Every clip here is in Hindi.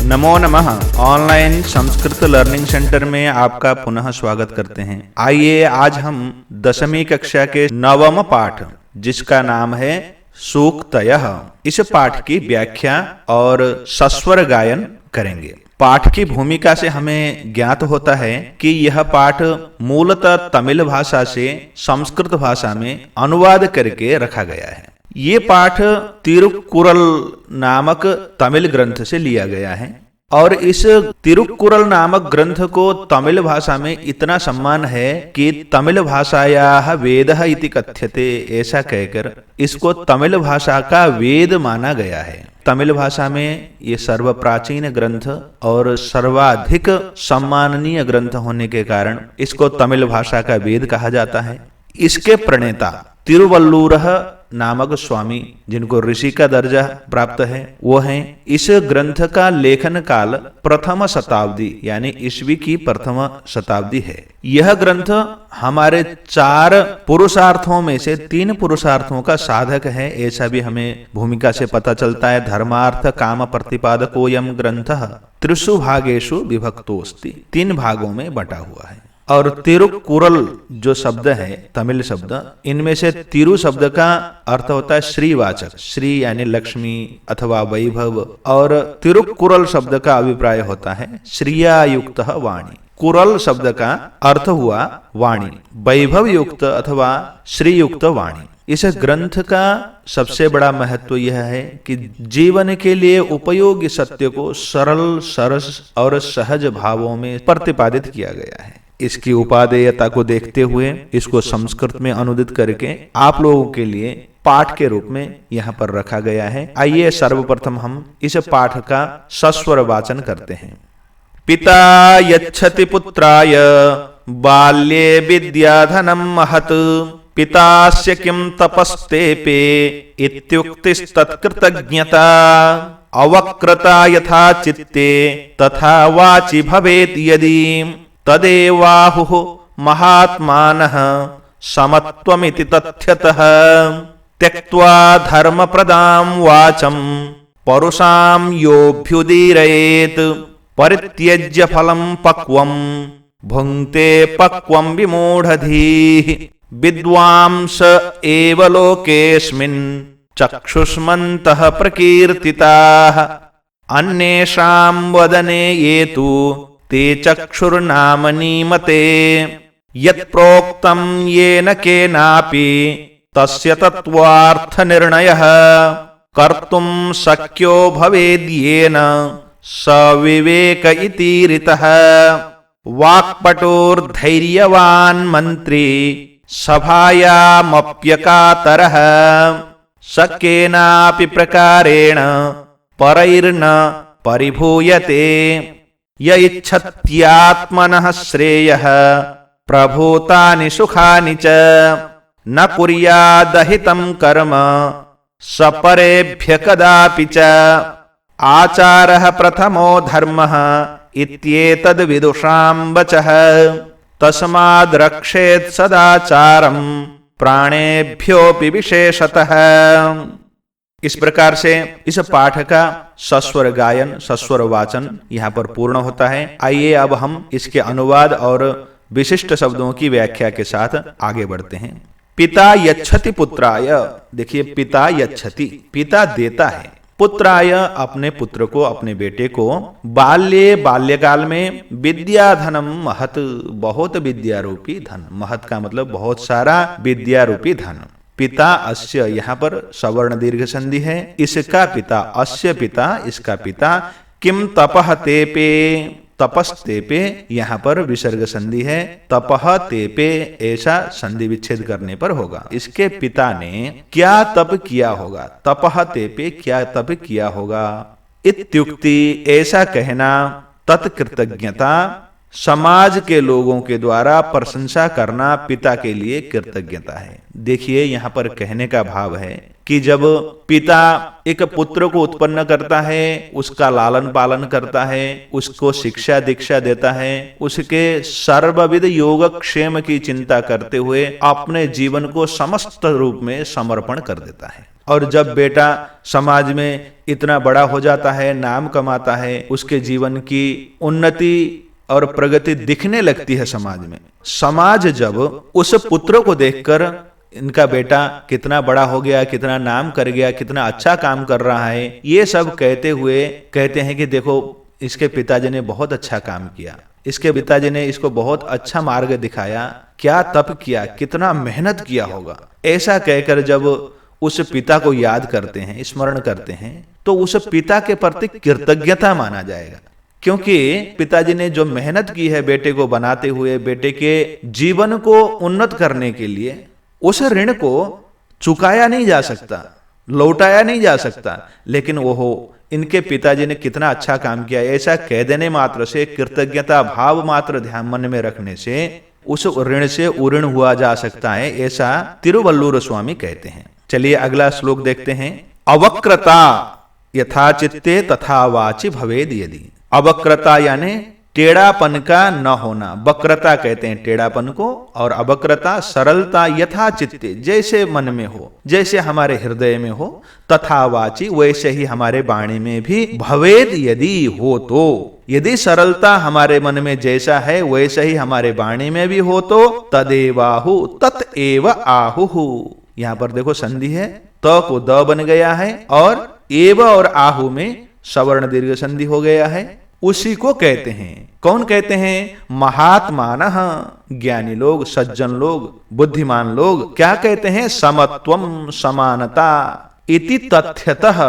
नमो नमः। ऑनलाइन संस्कृत लर्निंग सेंटर में आपका पुनः स्वागत करते हैं। आइए आज हम 10वीं कक्षा के 9वें पाठ, जिसका नाम है सूक्तयः, इस पाठ की व्याख्या और सस्वर गायन करेंगे। पाठ की भूमिका से हमें ज्ञात होता है कि यह पाठ मूलतः तमिल भाषा से संस्कृत भाषा में अनुवाद करके रखा गया है। ये पाठ तिरुक्कुरल नामक तमिल ग्रंथ से लिया गया है और इस तिरुक्कुरल नामक ग्रंथ को तमिल भाषा में इतना सम्मान है कि तमिल भाषायाः वेदः इति कथ्यते, ऐसा कहकर इसको तमिल भाषा का वेद माना गया है। तमिल भाषा में ये सर्वप्राचीन ग्रंथ और सर्वाधिक सम्माननीय ग्रंथ होने के कारण इसको तमिल भाषा का वेद कहा जाता है। इसके प्रणेता तिरुवल्लूर नामक स्वामी, जिनको ऋषि का दर्जा प्राप्त है, वो हैं। इस ग्रंथ का लेखन काल प्रथम शताब्दी यानी ईस्वी की प्रथम शताब्दी है। यह ग्रंथ हमारे 4 पुरुषार्थों में से 3 पुरुषार्थों का साधक है, ऐसा भी हमें भूमिका से पता चलता है। धर्मार्थ काम प्रतिपादकोयम ग्रंथः त्रिषु भागेषु विभक्तोऽस्ति, 3 भागों में बटा हुआ है। और तिरुक्कुरल जो शब्द है, तमिल शब्द, इनमें से तिरु शब्द का अर्थ होता है श्रीवाचक, श्री यानी लक्ष्मी अथवा वैभव, और तिरुक्कुरल शब्द का अभिप्राय होता है श्रियायुक्त वाणी। कुरल शब्द का अर्थ हुआ वाणी, वैभव युक्त अथवा श्रीयुक्त वाणी। इस ग्रंथ का सबसे बड़ा महत्व यह है कि जीवन के लिए उपयोगी सत्य को सरल, सरस और सहज भावों में प्रतिपादित किया गया है। इसकी उपादेयता को देखते हुए इसको संस्कृत में अनुदित करके आप लोगों के लिए पाठ के रूप में यहाँ पर रखा गया है। आइए सर्वप्रथम हम इस पाठ का सस्वर वाचन करते हैं। पिता यच्छति पुत्राय बाल्ये विद्याधनं महत्, पितास्य किं तपस्तेपे इत्युक्तिस्तत्कृतज्ञता, अवक्रता यथा चित्ते तथा वाचि भवेत् यदि, तदेवाहुः महात्मानः समत्वमिति तथ्यतः, त्यक्त्वा धर्मप्रदां वाचं परुषां योऽभ्युदीरयेत्, परित्यज्य फलं पक्वं भुङ्क्ते पक्वं विमूढधीः, विद्वांस एव लोकेऽस्मिन् चक्षुष्मन्तः प्रकीर्तिताः, अन्येषां वदने ये तु ते चक्षुर्नामनीमते, यत्प्रोक्तं येन केनापि तस्य तत्त्वार्थनिर्णयः कर्तुं शक्यो भवेद्येन स विवेक इति ऋतः, वाक्पटुर्धैर्यवान् मन्त्री सभायामप्यकातरः, स केनापि प्रकारेण परैर्न परिभूयते, य इच्छत्यात्मनः श्रेयः प्रभूतानि सुखानि च, न कुर्यादहितं कर्म सपरेभ्य कदापि च, आचारः प्रथमो धर्मः इत्येतद् विदुषां वचः, तस्माद् रक्षेत् सदाचारं प्राणेभ्योऽपि विशेषतः। इस प्रकार से इस पाठ का सस्वर गायन, सस्वर वाचन यहाँ पर पूर्ण होता है। आइए अब हम इसके अनुवाद और विशिष्ट शब्दों की व्याख्या के साथ आगे बढ़ते हैं। पिता यच्छति पुत्राय, देखिए पिता यच्छति, पिता देता है, पुत्राय अपने पुत्र को, अपने बेटे को, बाल्ये बाल्यकाल में, विद्याधनम महत् बहुत विद्यारूपी धन, महत् का मतलब बहुत सारा विद्यारूपी धन। पिता अस्य, यहाँ पर सवर्ण दीर्घ संधि है, इसका पिता, अस्य पिता, इसका पिता, किम तपः तेपे, तपस तेपे, यहाँ पर विसर्ग संधि है, तपः तेपे ऐसा संधि विच्छेद करने पर होगा। इसके पिता ने क्या तप किया होगा, तपः तेपे क्या तप किया होगा, इत्युक्ति ऐसा कहना, तत्कृतज्ञता समाज के लोगों के द्वारा प्रशंसा करना पिता के लिए कृतज्ञता है। देखिए यहाँ पर कहने का भाव है कि जब पिता एक पुत्र को उत्पन्न करता है, उसका लालन पालन करता है, उसको शिक्षा दीक्षा देता है, उसके सर्वविध योगक्षेम की चिंता करते हुए अपने जीवन को समस्त रूप में समर्पण कर देता है। और जब बेटा समाज में इतना बड़ा हो जाता है, नाम कमाता है, उसके जीवन की उन्नति और प्रगति दिखने लगती है समाज में, समाज जब उस पुत्र को देखकर इनका बेटा कितना बड़ा हो गया, कितना नाम कर गया, कितना अच्छा काम कर रहा है, ये सब कहते हुए कहते हैं कि देखो इसके पिताजी ने बहुत अच्छा काम किया, इसके पिताजी ने इसको बहुत अच्छा मार्ग दिखाया, क्या तप किया, कितना मेहनत किया होगा। ऐसा कहकर जब उस पिता को याद करते हैं, स्मरण करते हैं, तो उस पिता के प्रति कृतज्ञता माना जाएगा, क्योंकि पिताजी ने जो मेहनत की है बेटे को बनाते हुए, बेटे के जीवन को उन्नत करने के लिए, उस ऋण को चुकाया नहीं जा सकता, लौटाया नहीं जा सकता, लेकिन वो इनके पिताजी ने कितना अच्छा काम किया, ऐसा कह देने मात्र से, कृतज्ञता भाव मात्र ध्यान मन में रखने से उस ऋण से उऋण हुआ जा सकता है, ऐसा तिरुवल्लुवर स्वामी कहते हैं। चलिए अगला श्लोक देखते हैं। अवक्रता यथा चित्ते तथा वाचि भवेद यदि। अवक्रता यानी टेढ़ापन का न होना, वक्रता कहते हैं टेढ़ापन को, और अवक्रता सरलता, यथा चित्ते जैसे मन में हो, जैसे हमारे हृदय में हो, तथा वाची वैसे ही हमारे वाणी में भी भवेद यदि हो तो, यदि सरलता हमारे मन में जैसा है वैसे ही हमारे वाणी में भी हो तो तदेवाहु तत्एव आहुहु। यहां पर देखो संधि है, त को द बन गया है और एव और आहु में सवर्ण दीर्घ संधि हो गया है, उसी को कहते हैं। कौन कहते हैं? महात्मानः, ज्ञानी लोग, सज्जन लोग, बुद्धिमान लोग क्या कहते हैं? समत्वम, समानता, इति तथ्यतः,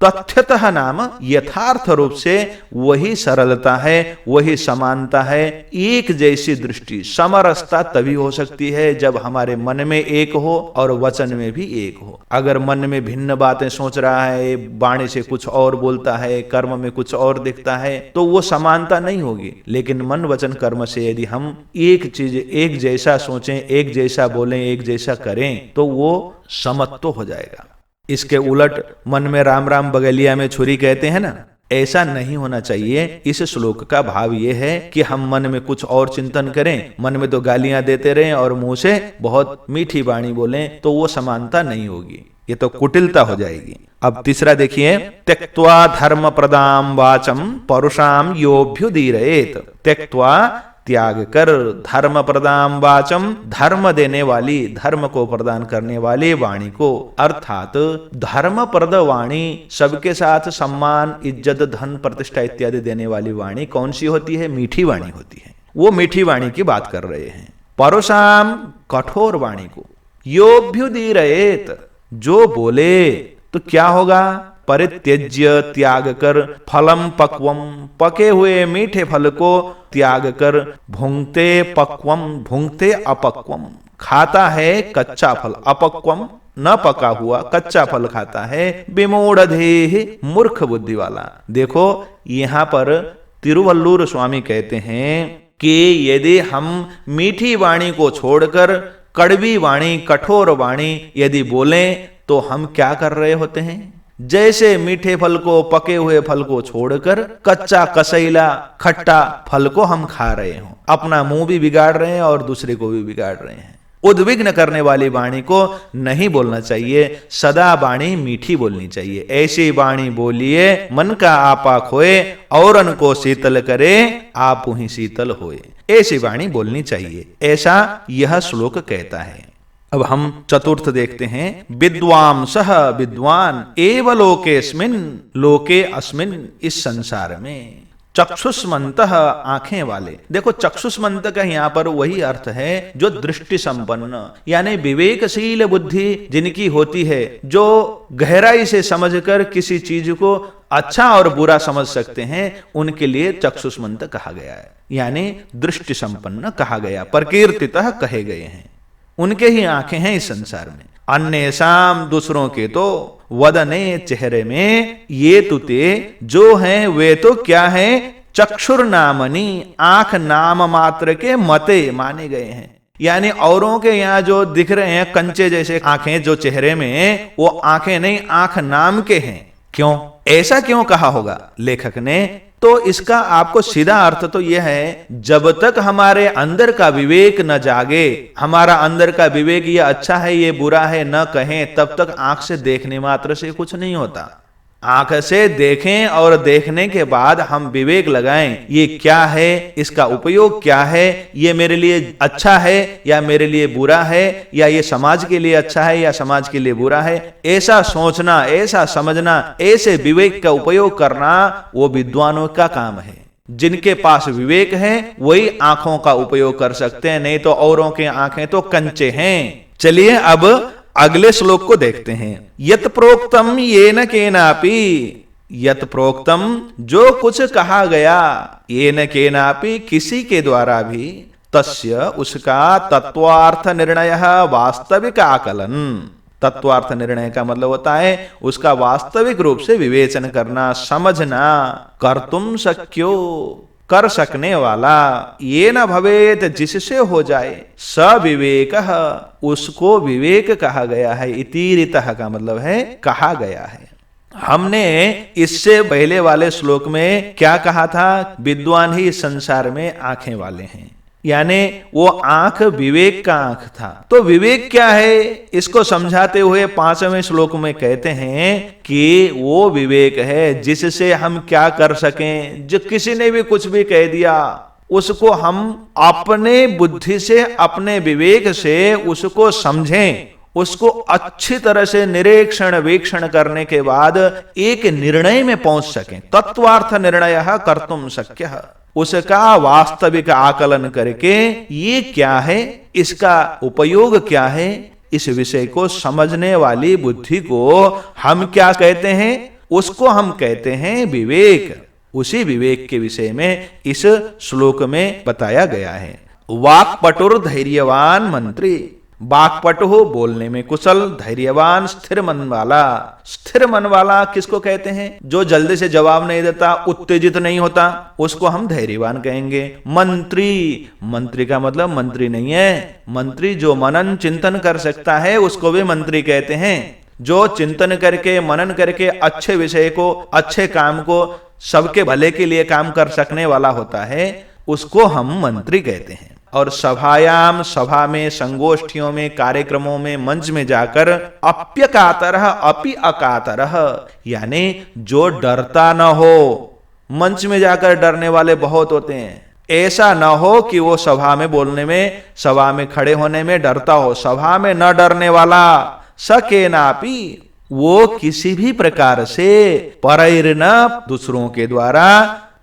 तथ्यतः नाम यथार्थ रूप से वही सरलता है, वही समानता है, एक जैसी दृष्टि, समरसता तभी हो सकती है जब हमारे मन में एक हो और वचन में भी एक हो। अगर मन में भिन्न बातें सोच रहा है, वाणी से कुछ और बोलता है, कर्म में कुछ और दिखता है, तो वो समानता नहीं होगी। लेकिन मन वचन कर्म से यदि हम एक चीज एक जैसा सोचें, एक जैसा बोलें, एक जैसा करें, तो वो समत्व हो जाएगा। इसके उलट मन में राम राम बगलिया में छुरी कहते हैं ना, ऐसा नहीं होना चाहिए। इस श्लोक का भाव यह है कि हम मन में कुछ और चिंतन करें, मन में तो गालियां देते रहें और मुंह से बहुत मीठी वाणी बोलें, तो वो समानता नहीं होगी, ये तो कुटिलता हो जाएगी। अब तीसरा देखिए, त्यक्त्वा धर्म प्रदाम वाचम परुषाम योभ्युदीरयेत। त्यक्त्वा त्याग कर, धर्म प्रदान वाचम, धर्म देने वाली, धर्म को प्रदान करने वाली वाणी को, अर्थात धर्म प्रद वाणी, सबके साथ सम्मान, इज्जत, धन, प्रतिष्ठा इत्यादि देने वाली वाणी कौन सी होती है? मीठी वाणी होती है। वो मीठी वाणी की बात कर रहे हैं। परुषाम, कठोर वाणी को, योभ्युदीरयेत, जो बोले तो क्या होगा? परित्यज्य, त्याग कर, फलम पक्वम, पके हुए मीठे फल को त्याग कर, भुंगते पक्वम, भुंगते अपक्वम, खाता है कच्चा फल, अपक्वम न पका हुआ कच्चा फल खाता है, विमूढ़धेहि, मूर्ख बुद्धि वाला। देखो यहां पर तिरुवल्लुवर स्वामी कहते हैं कि यदि हम मीठी वाणी को छोड़कर कड़वी वाणी, कठोर वाणी यदि बोलें तो हम क्या कर रहे होते हैं? जैसे मीठे फल को, पके हुए फल को छोड़कर कच्चा कसैला खट्टा फल को हम खा रहे हो, अपना मुंह भी बिगाड़ रहे हैं और दूसरे को भी बिगाड़ रहे हैं। उद्विग्न करने वाली वाणी को नहीं बोलना चाहिए, सदा वाणी मीठी बोलनी चाहिए। ऐसी वाणी बोलिए मन का आपा खोए, औरन को शीतल करे, आप ही शीतल होए। ऐसी वाणी बोलनी चाहिए, ऐसा यह श्लोक कहता है। अब हम चतुर्थ देखते हैं। विद्वांसः, विद्वान, एव लोकेस्मिन्, लोके अस्मिन्, इस संसार में। चक्षुष्मन्तः, आंखें वाले। देखो चक्षुष्मंत का यहाँ पर वही अर्थ है जो दृष्टि संपन्न, यानी विवेकशील बुद्धि जिनकी होती है, जो गहराई से समझकर किसी चीज को अच्छा और बुरा समझ सकते हैं, उनके लिए चक्षुष्मंत कहा गया है, यानी दृष्टि संपन्न कहा गया, प्रकीर्तितः कहे गए हैं। उनके ही आंखें हैं इस संसार में। अन्येषाम, दूसरों के तो, वदने, चेहरे में, ये तुते, जो हैं वे तो क्या हैं? चक्षुर नामनी, आंख नाम मात्र के मते माने गए हैं। यानी औरों के यहाँ जो दिख रहे हैं कंचे जैसे आंखें जो चेहरे में, वो आंखें नहीं, आंख नाम के हैं। क्यों? ऐसा क्यों कहा होगा? लेखक ने तो इसका आपको सीधा अर्थ तो यह है, जब तक हमारे अंदर का विवेक न जागे, हमारा अंदर का विवेक ये अच्छा है ये बुरा है न कहें, तब तक आंख से देखने मात्र से कुछ नहीं होता। आंख से देखें और देखने के बाद हम विवेक लगाएं, ये क्या है, इसका उपयोग क्या है, ये मेरे लिए अच्छा है या मेरे लिए बुरा है, या ये समाज के लिए अच्छा है या समाज के लिए बुरा है। ऐसा सोचना, ऐसा समझना, ऐसे विवेक का उपयोग करना वो विद्वानों का काम है। जिनके पास विवेक है वही आंखों का उपयोग कर सकते हैं, नहीं तो औरों के आंखें तो कंचे हैं। चलिए अब अगले श्लोक को देखते हैं। यत प्रोक्तम येन केनापि, यत प्रोक्तम जो कुछ कहा गया, येन केनापि किसी के द्वारा भी, तस्य उसका तत्वार्थ निर्णय वास्तविक आकलन। तत्वार्थ निर्णय का मतलब होता है उसका वास्तविक रूप से विवेचन करना, समझना, कर्तुम शक्यो कर सकने वाला, ये न भवेत जिससे हो जाए, सविवेक उसको विवेक कहा गया है। इतीरितः का मतलब है कहा गया है। हमने इससे पहले वाले श्लोक में क्या कहा था, विद्वान ही इस संसार में आंखें वाले हैं, यानी वो आंख विवेक का आंख था। तो विवेक क्या है इसको समझाते हुए 5वें श्लोक में कहते हैं कि वो विवेक है जिससे हम क्या कर सकें, जो किसी ने भी कुछ भी कह दिया उसको हम अपने बुद्धि से, अपने विवेक से उसको समझें, उसको अच्छी तरह से निरीक्षण वीक्षण करने के बाद एक निर्णय में पहुंच सकें। तत्वार्थ निर्णय कर्तुम शक्य, उसका वास्तविक आकलन करके ये क्या है, इसका उपयोग क्या है, इस विषय को समझने वाली बुद्धि को हम क्या कहते हैं, उसको हम कहते हैं विवेक। उसी विवेक के विषय में इस श्लोक में बताया गया है। वाक्पटुर धैर्यवान मंत्री, वाक्पटु बोलने में कुशल, धैर्यवान स्थिर मन वाला। स्थिर मन वाला किसको कहते हैं, जो जल्दी से जवाब नहीं देता, उत्तेजित नहीं होता, उसको हम धैर्यवान कहेंगे। मंत्री, मंत्री का मतलब मंत्री नहीं है, मंत्री जो मनन चिंतन कर सकता है उसको भी मंत्री कहते हैं। जो चिंतन करके मनन करके अच्छे विषय को, अच्छे काम को, सबके भले के लिए काम कर सकने वाला होता है, उसको हम मंत्री कहते हैं। और सभायाम, सभा में, संगोष्ठियों में, कार्यक्रमों में, मंच में जाकर अप्यकातरः अपि अकातरः, यानी जो डरता न हो। मंच में जाकर डरने वाले बहुत होते हैं, ऐसा न हो कि वो सभा में बोलने में, सभा में खड़े होने में डरता हो। सभा में न डरने वाला, सकेनापि वो किसी भी प्रकार से, परैर्न दूसरों के द्वारा,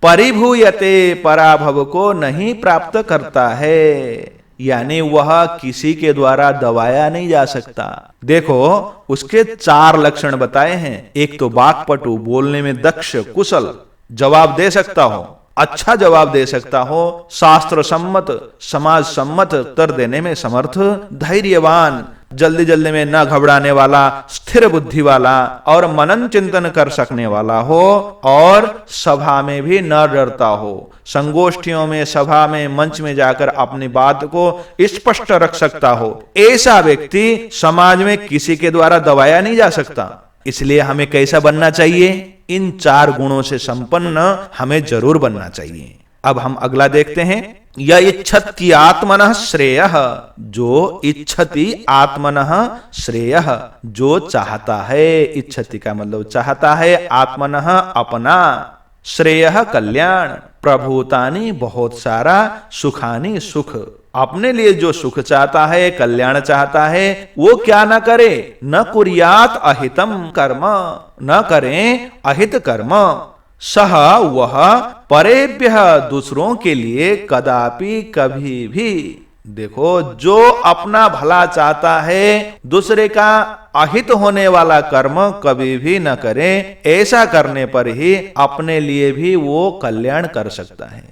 परिभूयते पराभव को नहीं प्राप्त करता है, यानी वह किसी के द्वारा दबाया नहीं जा सकता। देखो उसके 4 लक्षण बताए हैं। एक तो वाक्पटु, बोलने में दक्ष कुशल, जवाब दे सकता हो, अच्छा जवाब दे सकता हो, शास्त्र सम्मत समाज सम्मत उत्तर देने में समर्थ, धैर्यवान जल्दी जल्दी में न घबराने वाला, स्थिर बुद्धि वाला और मनन चिंतन कर सकने वाला हो, और सभा में भी न डरता हो। संगोष्ठियों में, सभा में, मंच में जाकर अपनी बात को स्पष्ट रख सकता हो। ऐसा व्यक्ति समाज में किसी के द्वारा दबाया नहीं जा सकता। इसलिए हमें कैसा बनना चाहिए, इन 4 गुणों से संपन्न हमें जरूर बनना चाहिए। अब हम अगला देखते हैं। य इच्छति आत्मनः श्रेयः, जो इच्छति आत्मनः श्रेयः, जो चाहता है, इच्छति का मतलब चाहता है, आत्मनः अपना, श्रेयः कल्याण, प्रभूतानि बहुत सारा, सुखानि सुख, अपने लिए जो सुख चाहता है, कल्याण चाहता है, वो क्या न करे, न कुर्यात अहितम कर्म, न करें अहित कर्म, सह वह परेभ्य दूसरों के लिए कदापि कभी भी। देखो जो अपना भला चाहता है, दूसरे का अहित होने वाला कर्म कभी भी न करे। ऐसा करने पर ही अपने लिए भी वो कल्याण कर सकता है।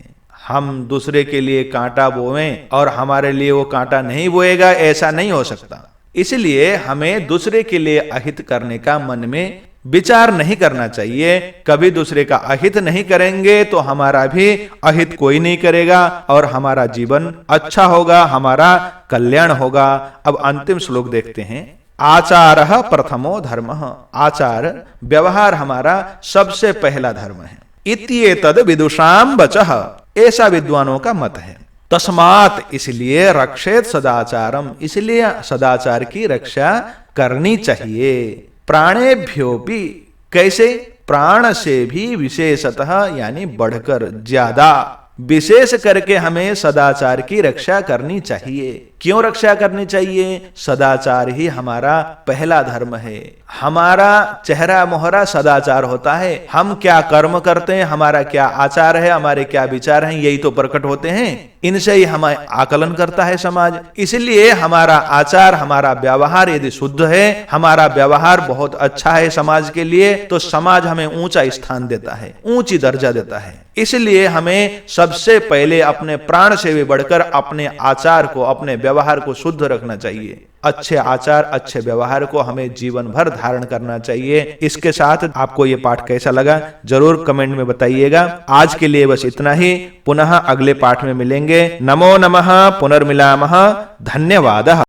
हम दूसरे के लिए कांटा बोएं और हमारे लिए वो कांटा नहीं बोएगा, ऐसा नहीं हो सकता। इसलिए हमें दूसरे के लिए अहित करने का मन में विचार नहीं करना चाहिए। कभी दूसरे का अहित नहीं करेंगे तो हमारा भी अहित कोई नहीं करेगा और हमारा जीवन अच्छा होगा, हमारा कल्याण होगा। अब अंतिम श्लोक देखते हैं। आचारः प्रथमो धर्मः, आचार व्यवहार हमारा सबसे पहला धर्म है। इत्येतद् विदुषां वचः, ऐसा विद्वानों का मत है। तस्मात्, इसलिए रक्षेत सदाचारम, इसलिए सदाचार की रक्षा करनी चाहिए। प्राणेभ्योपि, कैसे? प्राण से भी विशेषतः, यानी बढ़कर, ज्यादा, विशेष करके हमें सदाचार की रक्षा करनी चाहिए। क्यों रक्षा करनी चाहिए? सदाचार ही हमारा पहला धर्म है। हमारा चेहरा मोहरा सदाचार होता है। हम क्या कर्म करते हैं, हमारा क्या आचार है, हमारे क्या विचार हैं, यही तो प्रकट होते हैं। इनसे ही हमें आकलन करता है समाज। इसलिए हमारा आचार, हमारा व्यवहार यदि शुद्ध है, हमारा व्यवहार बहुत अच्छा है समाज के लिए, तो समाज हमें ऊंचा स्थान देता है, ऊंची दर्जा देता है। इसलिए हमें सबसे पहले अपने प्राण से भी बढ़कर अपने आचार को, अपने व्यवहार को शुद्ध रखना चाहिए। अच्छे आचार, अच्छे व्यवहार को हमें जीवन भर धारण करना चाहिए। इसके साथ आपको ये पाठ कैसा लगा जरूर कमेंट में बताइएगा। आज के लिए बस इतना ही, पुनः अगले पाठ में मिलेंगे। नमो नमः, पुनर्मिलामः, धन्यवादः।